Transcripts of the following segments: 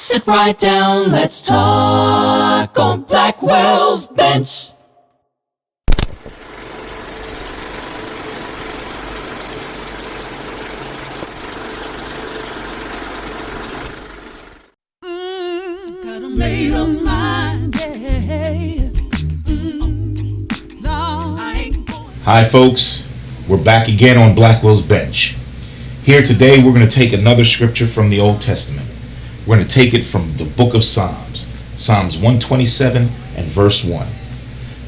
Sit right down, let's talk on Blackwell's Bench. Got a made up mind, yeah. No, I ain't going. Hi folks, we're back again on Blackwell's Bench. Here today we're going to take another scripture from the Old Testament. We're going to take it from the book of Psalms, Psalms 127 and verse 1.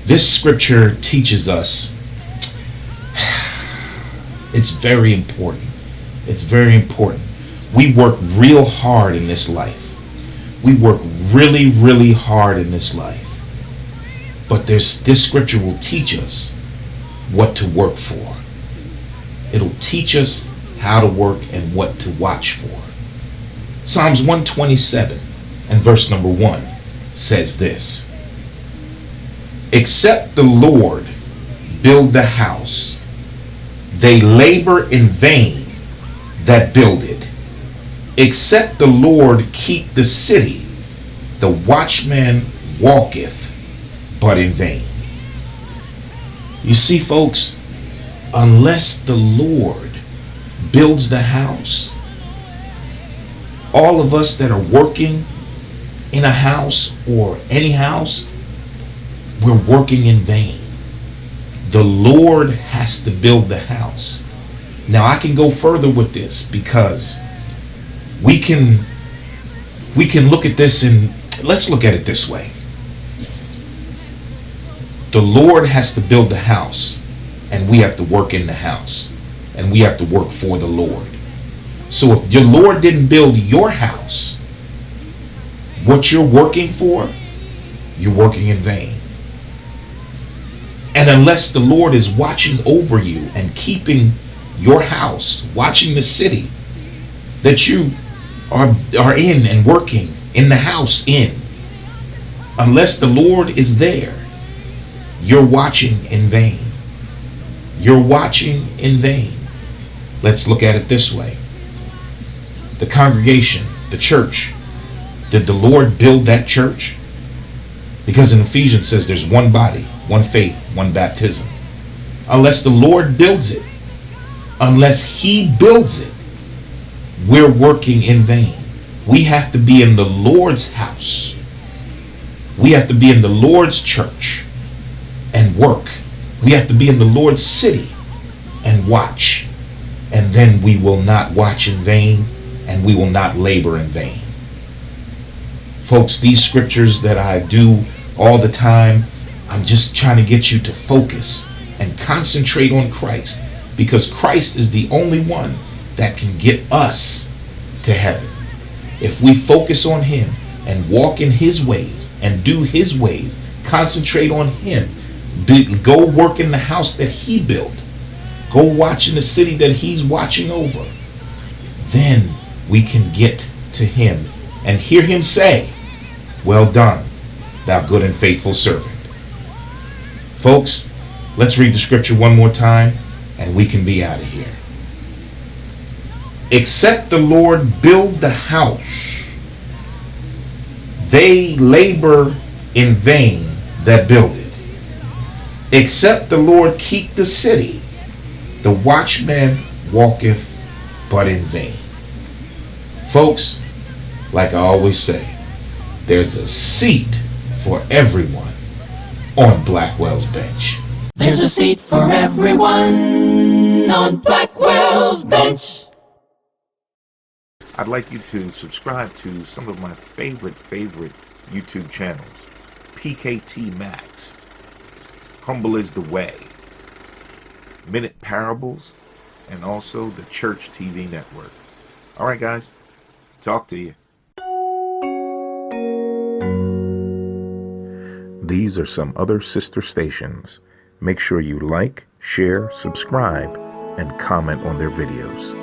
This scripture teaches us, it's very important. It's very important. We work real hard in this life. We work really, really hard in this life. But this scripture will teach us what to work for. It'll teach us how to work and what to watch for. Psalms 127 and verse number 1 says this: Except the Lord build the house, they labor in vain that build it. Except the Lord keep the city, the watchman walketh but in vain. You see, folks, unless the Lord builds the house, all of us that are working in a house or any house, we're working in vain. The Lord has to build the house. Now I can go further with this, because we can look at this, and let's look at it this way. The Lord has to build the house, and we have to work in the house, and we have to work for the Lord. So if your Lord didn't build your house, what you're working for, you're working in vain. And unless the Lord is watching over you and keeping your house, watching the city that you are in and working in the house in, unless the Lord is there, you're watching in vain. You're watching in vain. Let's look at it this way. The congregation, the church, did the Lord build that church? Because in Ephesians says there's one body, one faith, one baptism. Unless the Lord builds it, unless He builds it, we're working in vain. We have to be in the Lord's house. We have to be in the Lord's church and work. We have to be in the Lord's city and watch. And then we will not watch in vain, and we will not labor in vain. Folks, these scriptures that I do all the time, I'm just trying to get you to focus and concentrate on Christ, because Christ is the only one that can get us to heaven. If we focus on Him and walk in His ways and do His ways, concentrate on Him, go work in the house that He built, go watch in the city that He's watching over, then we can get to Him and hear Him say, "Well done, thou good and faithful servant." Folks, let's read the scripture one more time and we can be out of here. Except the Lord build the house, they labor in vain that build it. Except the Lord keep the city, the watchman walketh but in vain. Folks, like I always say, there's a seat for everyone on Blackwell's Bench. There's a seat for everyone on Blackwell's Bench. I'd like you to subscribe to some of my favorite YouTube channels. PKT Max, Humbleisdaway, Minute Parables, and also the Church TV Network. Alright guys, talk to you. These are some other sister stations. Make sure you like, share, subscribe, and comment on their videos.